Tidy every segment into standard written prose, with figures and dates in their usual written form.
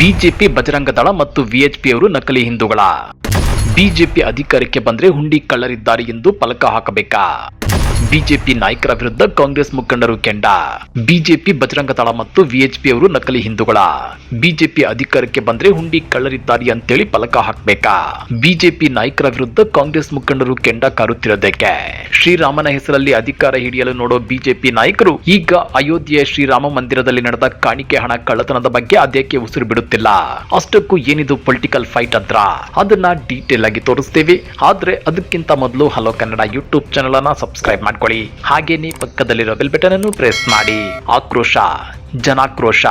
BJP, Bajrang Dal ಮತ್ತು VHP ಅವರು ನಕಲಿ ಹಿಂದೂಗಳ. ಬಿಜೆಪಿ ಅಧಿಕಾರಕ್ಕೆ ಬಂದ್ರೆ ಹುಂಡಿ ಕಳ್ಳರಿದ್ದಾರೆ ಎಂದು ಫಲಕ ಹಾಕಬೇಕಾ? ಬಿಜೆಪಿ ನಾಯಕರ ವಿರುದ್ಧ ಕಾಂಗ್ರೆಸ್ ಮುಖಂಡರು ಕೆಂಡ. ಬಿಜೆಪಿ, ಬಜರಂಗ ದಳ ಮತ್ತು ವಿಎಚ್ಪಿ ಅವರು ನಕಲಿ ಹಿಂದೂಗಳ. ಬಿಜೆಪಿ ಅಧಿಕಾರಕ್ಕೆ ಬಂದ್ರೆ ಹುಂಡಿ ಕಳ್ಳರಿದ್ದಾರೆ ಅಂತೇಳಿ ಫಲಕ ಹಾಕಬೇಕಾ? ಬಿಜೆಪಿ ನಾಯಕರ ವಿರುದ್ಧ ಕಾಂಗ್ರೆಸ್ ಮುಖಂಡರು ಕೆಂಡ ಕಾರುತ್ತಿರೋದಕ್ಕೆ. ಶ್ರೀರಾಮನ ಹೆಸರಲ್ಲಿ ಅಧಿಕಾರ ಹಿಡಿಯಲು ನೋಡೋ ಬಿಜೆಪಿ ನಾಯಕರು ಈಗ ಅಯೋಧ್ಯೆಯ ಶ್ರೀರಾಮ ಮಂದಿರದಲ್ಲಿ ನಡೆದ ಕಾಣಿಕೆ ಹಣ ಕಳ್ಳತನದ ಬಗ್ಗೆ ಅದೇಕೆ ಉಸಿರು ಬಿಡುತ್ತಿಲ್ಲ? ಅಷ್ಟಕ್ಕೂ ಏನಿದು ಪೊಲಿಟಿಕಲ್ ಫೈಟ್ ಅಂತ ಅದನ್ನ ಡೀಟೇಲ್ ಆಗಿ ತೋರಿಸ್ತೇವೆ. ಆದ್ರೆ ಅದಕ್ಕಿಂತ ಮೊದಲು ಹಲೋ ಕನ್ನಡ ಯೂಟ್ಯೂಬ್ ಚಾನೆಲ್ ಅನ್ನ ಸಬ್ಸ್ಕ್ರೈಬ್ ಮಾಡ್ಕೊಳ್ಳಿ. ಹಾಗೇನೆ ಪಕ್ಕದಲ್ಲಿರೋ ಬೆಲ್ ಬಟನ್ ಅನ್ನು ಪ್ರೆಸ್ ಮಾಡಿ. ಆಕ್ರೋಶ, ಜನಾಕ್ರೋಶ,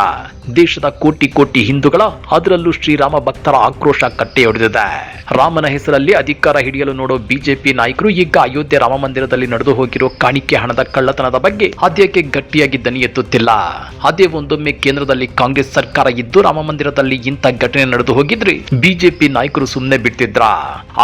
ದೇಶದ ಕೋಟಿ ಕೋಟಿ ಹಿಂದೂಗಳ, ಅದರಲ್ಲೂ ಶ್ರೀರಾಮ ಭಕ್ತರ ಆಕ್ರೋಶ ಕಟ್ಟೆಯೊಡೆದಿದೆ. ರಾಮನ ಹೆಸರಲ್ಲಿ ಅಧಿಕಾರ ಹಿಡಿಯಲು ನೋಡೋ ಬಿಜೆಪಿ ನಾಯಕರು ಈಗ ಅಯೋಧ್ಯೆ ರಾಮ ಮಂದಿರದಲ್ಲಿ ನಡೆದು ಹೋಗಿರೋ ಕಾಣಿಕೆ ಹಣದ ಕಳ್ಳತನದ ಬಗ್ಗೆ ಅದೇಕೆ ಗಟ್ಟಿಯಾಗಿ ದನಿ ಎತ್ತುತ್ತಿಲ್ಲ? ಅದೇ ಒಂದೊಮ್ಮೆ ಕೇಂದ್ರದಲ್ಲಿ ಕಾಂಗ್ರೆಸ್ ಸರ್ಕಾರ ಇದ್ದು ರಾಮ ಮಂದಿರದಲ್ಲಿ ಇಂಥ ಘಟನೆ ನಡೆದು ಹೋಗಿದ್ರೆ ಬಿಜೆಪಿ ನಾಯಕರು ಸುಮ್ಮನೆ ಬಿಡ್ತಿದ್ರ?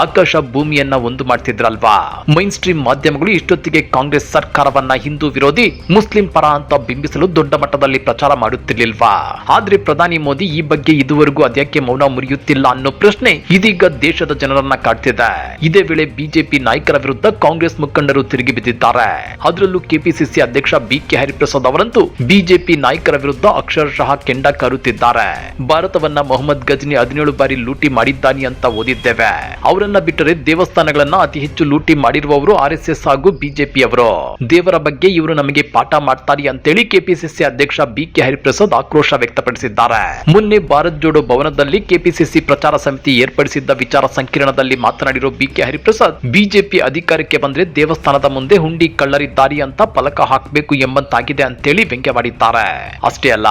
ಆಕಾಶ ಭೂಮಿಯನ್ನ ಒಂದು ಮಾಡ್ತಿದ್ರಲ್ವಾ? ಮೈನ್ ಸ್ಟ್ರೀಮ್ ಮಾಧ್ಯಮಗಳು ಇಷ್ಟೊತ್ತಿಗೆ ಕಾಂಗ್ರೆಸ್ ಸರ್ಕಾರವನ್ನ ಹಿಂದೂ ವಿರೋಧಿ, ಮುಸ್ಲಿಂ ಪರ ಅಂತ ಬಿಂಬಿಸಲು ದೊಡ್ಡ ಮಟ್ಟದಲ್ಲಿ ಪ್ರಚಾರ ಮಾಡುತ್ತಿರ್ಲಿಲ್ವಾ? ಆದ್ರೆ ಪ್ರಧಾನಿ ಮೋದಿ ಈ ಬಗ್ಗೆ ಇದುವರೆಗೂ ಅದ್ಯಾಕೆ ಮೌನ ಮುರಿಯುತ್ತಿಲ್ಲ ಅನ್ನೋ ಪ್ರಶ್ನೆ ಇದೀಗ ದೇಶದ ಜನರನ್ನ ಕಾಡ್ತಿದೆ. ಇದೇ ವೇಳೆ ಬಿಜೆಪಿ ನಾಯಕರ ವಿರುದ್ಧ ಕಾಂಗ್ರೆಸ್ ಮುಖಂಡರು ತಿರುಗಿ ಬಿದ್ದಿದ್ದಾರೆ. ಅದರಲ್ಲೂ ಕೆಪಿಸಿಸಿ ಅಧ್ಯಕ್ಷ ಬಿಕೆ ಹರಿಪ್ರಸಾದ್ ಅವರಂತೂ ಬಿಜೆಪಿ ನಾಯಕರ ವಿರುದ್ಧ ಅಕ್ಷರಶಃ ಕೆಂಡ ಕಾರುತ್ತಿದ್ದಾರೆ. ಭಾರತವನ್ನ ಮೊಹಮ್ಮದ್ ಗಜ್ನಿ 17 ಬಾರಿ ಲೂಟಿ ಮಾಡಿದ್ದಾನೆ ಅಂತ ಓದಿದ್ದೇವೆ. ಅವರನ್ನ ಬಿಟ್ಟರೆ ದೇವಸ್ಥಾನಗಳನ್ನ ಅತಿ ಹೆಚ್ಚು ಲೂಟಿ ಮಾಡಿರುವವರು ಆರ್ಎಸ್ಎಸ್ ಹಾಗೂ ಬಿಜೆಪಿ ಅವರು. ದೇವರ ಬಗ್ಗೆ ಇವರು ನಮಗೆ ಪಾಠ ಮಾಡ್ತಾರೆ ಅಂತೇಳಿ ಕೆಪಿಸಿಸಿ ಅಧ್ಯಕ್ಷ ಬಿಕೆ ಹರಿಪ್ರಸಾದ್ ಆಕ್ರೋಶ ವ್ಯಕ್ತಪಡಿಸಿದ್ದಾರೆ. ಮೊನ್ನೆ ಭಾರತ್ ಜೋಡೋ ಭವನದಲ್ಲಿ ಕೆಪಿಸಿಸಿ ಪ್ರಚಾರ ಸಮಿತಿ ಏರ್ಪಡಿಸಿದ್ದ ವಿಚಾರ ಸಂಕಿರಣದಲ್ಲಿ ಮಾತನಾಡಿರೋ ಬಿಕೆ ಹರಿಪ್ರಸಾದ್, ಬಿಜೆಪಿ ಅಧಿಕಾರಕ್ಕೆ ಬಂದ್ರೆ ದೇವಸ್ಥಾನದ ಮುಂದೆ ಹುಂಡಿ ಕಳ್ಳರಿದ್ದಾರೆ ಅಂತ ಫಲಕ ಹಾಕಬೇಕು ಎಂಬಂತಾಗಿದೆ ಅಂತೇಳಿ ವ್ಯಂಗ್ಯವಾಡಿದ್ದಾರೆ. ಅಷ್ಟೇ ಅಲ್ಲ,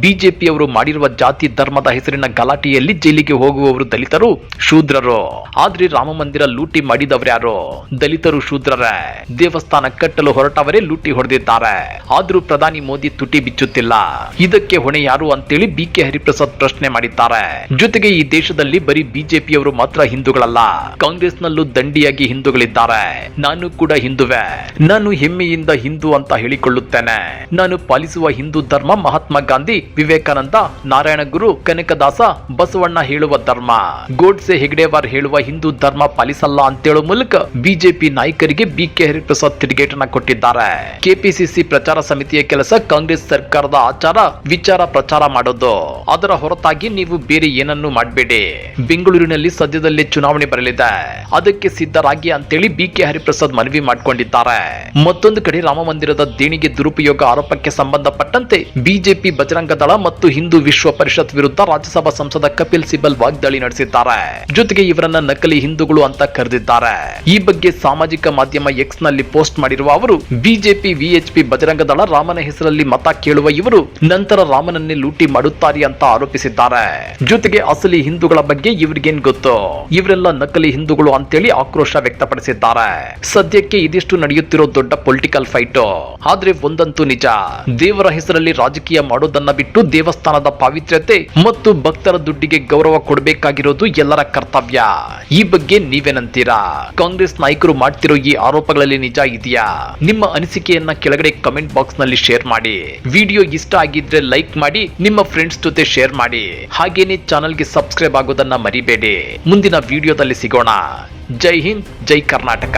ಬಿಜೆಪಿ ಅವರು ಮಾಡಿರುವ ಜಾತಿ ಧರ್ಮದ ಹೆಸರಿನ ಗಲಾಟೆಯಲ್ಲಿ ಜೈಲಿಗೆ ಹೋಗುವವರು ದಲಿತರು, ಶೂದ್ರರು. ಆದ್ರೆ ರಾಮ ಮಂದಿರ ಲೂಟಿ ಮಾಡಿದವರ್ಯಾರು? ದಲಿತರು, ಶೂದ್ರರೇ. ದೇವಸ್ಥಾನ ಕಟ್ಟಲು ಹೊರಟವರೇ ಲೂಟಿ ಹೊಡೆದಿದ್ದಾರೆ. ಆದ್ರೂ ಪ್ರಧಾನಿ ಮೋದಿ ತುಟಿ ಬಿಚ್ಚುತ್ತಿಲ್ಲ. ಇದಕ್ಕೆ ಹೊಣೆ ಯಾರು ಅಂತೇಳಿ ಬಿಕೆ ಹರಿಪ್ರಸಾದ್ ಪ್ರಶ್ನೆ ಮಾಡಿದ್ದಾರೆ. ಜೊತೆಗೆ ಈ ದೇಶದಲ್ಲಿ ಬರೀ ಬಿಜೆಪಿಯವರು ಮಾತ್ರ ಹಿಂದೂಗಳಲ್ಲ, ಕಾಂಗ್ರೆಸ್ನಲ್ಲೂ ದಂಡಿಯಾಗಿ ಹಿಂದೂಗಳಿದ್ದಾರೆ. ನಾನು ಕೂಡ ಹಿಂದುವೆ. ನಾನು ಹೆಮ್ಮೆಯಿಂದ ಹಿಂದೂ ಅಂತ ಹೇಳಿಕೊಳ್ಳುತ್ತೇನೆ. ನಾನು ಪಾಲಿಸುವ ಹಿಂದೂ ಧರ್ಮ ಮಹಾತ್ಮ ಗಾಂಧಿ, ವಿವೇಕಾನಂದ, ನಾರಾಯಣ ಗುರು, ಕನಕದಾಸ, ಬಸವಣ್ಣ ಹೇಳುವ ಧರ್ಮ. ಗೋಡ್ಸೆ, ಹೆಗ್ಡೆವಾರ್ ಹೇಳುವ ಹಿಂದೂ ಧರ್ಮ ಪಾಲಿಸಲ್ಲ ಅಂತೇಳೋ ಮೂಲಕ ಬಿಜೆಪಿ ನಾಯಕರಿಗೆ ಬಿಕೆ ಹರಿಪ್ರಸಾದ್ ತಿರುಗೇಟನ್ನ ಕೊಟ್ಟಿದ್ದಾರೆ. ಕೆಪಿಸಿಸಿ ಪ್ರಚಾರ ಸಮಿತಿಯ ಕೆಲಸ ಕಾಂಗ್ರೆಸ್ ಸರ್ಕಾರದ ಆಚಾರ ವಿಚಾರ ಪ್ರಚಾರ ಮಾಡೋದು. ಅದರ ಹೊರತಾಗಿ ನೀವು ಬೇರೆ ಏನನ್ನೂ ಮಾಡಬೇಡಿ. ಬೆಂಗಳೂರಿನಲ್ಲಿ ಸದ್ಯದಲ್ಲೇ ಚುನಾವಣೆ ಬರಲಿದೆ, ಅದಕ್ಕೆ ಸಿದ್ಧರಾಗಿ ಅಂತೇಳಿ ಬಿಕೆ ಹರಿಪ್ರಸಾದ್ ಮನವಿ ಮಾಡಿಕೊಂಡಿದ್ದಾರೆ. ಮತ್ತೊಂದು ಕಡೆ ರಾಮ ಮಂದಿರದ ದೇಣಿಗೆ ದುರುಪಯೋಗ ಆರೋಪಕ್ಕೆ ಸಂಬಂಧಪಟ್ಟಂತೆ ಬಿಜೆಪಿ, ಬಜರಂಗ ದಳ ಮತ್ತು ಹಿಂದೂ ವಿಶ್ವ ಪರಿಷತ್ ವಿರುದ್ಧ ರಾಜ್ಯಸಭಾ ಸಂಸದ ಕಪಿಲ್ ಸಿಬಲ್ ವಾಗ್ದಾಳಿ ನಡೆಸಿದ್ದಾರೆ. ಜೊತೆಗೆ ಇವರನ್ನ ನಕಲಿ ಹಿಂದೂಗಳು ಅಂತ ಕರೆದಿದ್ದಾರೆ. ಈ ಬಗ್ಗೆ ಸಾಮಾಜಿಕ ಮಾಧ್ಯಮ ಎಕ್ಸ್ ನಲ್ಲಿ ಪೋಸ್ಟ್ ಮಾಡಿರುವ ಅವರು, ಬಿಜೆಪಿ, ವಿಎಚ್ಪಿ, ಬಜರಂಗ ದಳ ರಾಮನ ಹೆಸರಲ್ಲಿ ಮತ ಕೇಳುವ ಇವರು ನಂತರ ರಾಮನನ್ನೇ ಲೂಟಿ ಮಾಡುತ್ತಾರೆ ಅಂತ ಆರೋಪಿಸಿದ್ದಾರೆ. ಜೊತೆಗೆ ಅಸಲಿ ಹಿಂದೂಗಳ ಬಗ್ಗೆ ಇವ್ರಿಗೇನ್ ಗೊತ್ತು, ಇವರೆಲ್ಲ ನಕಲಿ ಹಿಂದೂಗಳು ಅಂತೇಳಿ ಆಕ್ರೋಶ ವ್ಯಕ್ತಪಡಿಸಿದ್ದಾರೆ. ಸದ್ಯಕ್ಕೆ ಇದಿಷ್ಟು ನಡೆಯುತ್ತಿರೋ ದೊಡ್ಡ ಪೊಲಿಟಿಕಲ್ ಫೈಟ್. ಆದ್ರೆ ಒಂದಂತೂ ನಿಜ, ದೇವರ ಹೆಸರಲ್ಲಿ ರಾಜಕೀಯ ಮಾಡೋದನ್ನ ಬಿಟ್ಟು ದೇವಸ್ಥಾನದ ಪಾವಿತ್ರ್ಯತೆ ಮತ್ತು ಭಕ್ತರ ದುಡ್ಡಿಗೆ ಗೌರವ ಕೊಡಬೇಕಾಗಿರೋದು ಎಲ್ಲರ ಕರ್ತವ್ಯ. ಈ ಬಗ್ಗೆ ನೀವೇನಂತೀರಾ? ಕಾಂಗ್ರೆಸ್ ನಾಯಕರು ಮಾಡ್ತಿರೋ ಈ ಆರೋಪಗಳಲ್ಲಿ ನಿಜ ಇದೆಯಾ? ನಿಮ್ಮ ಅನಿಸಿಕೆಯನ್ನ ಕೆಳಗಡೆ ಕಮೆಂಟ್ ಬಾಕ್ಸ್ ನಲ್ಲಿ ಶೇರ್ ಮಾಡಿ. ವಿಡಿಯೋ ಇಷ್ಟ ಆಗಿದ್ರೆ ಲೈಕ್ ಮಾಡಿ, ನಿಮ್ಮ ಫ್ರೆಂಡ್ಸ್ ಜೊತೆ ಶೇರ್ ಮಾಡಿ. ಹಾಗೇನೇ ಚಾನೆಲ್ಗೆ ಸಬ್ಸ್ಕ್ರೈಬ್ ಆಗೋದನ್ನ ಮರಿಬೇಡಿ. ಮುಂದಿನ ವಿಡಿಯೋದಲ್ಲಿ ಸಿಗೋಣ. ಜೈ ಹಿಂದ್, ಜೈ ಕರ್ನಾಟಕ.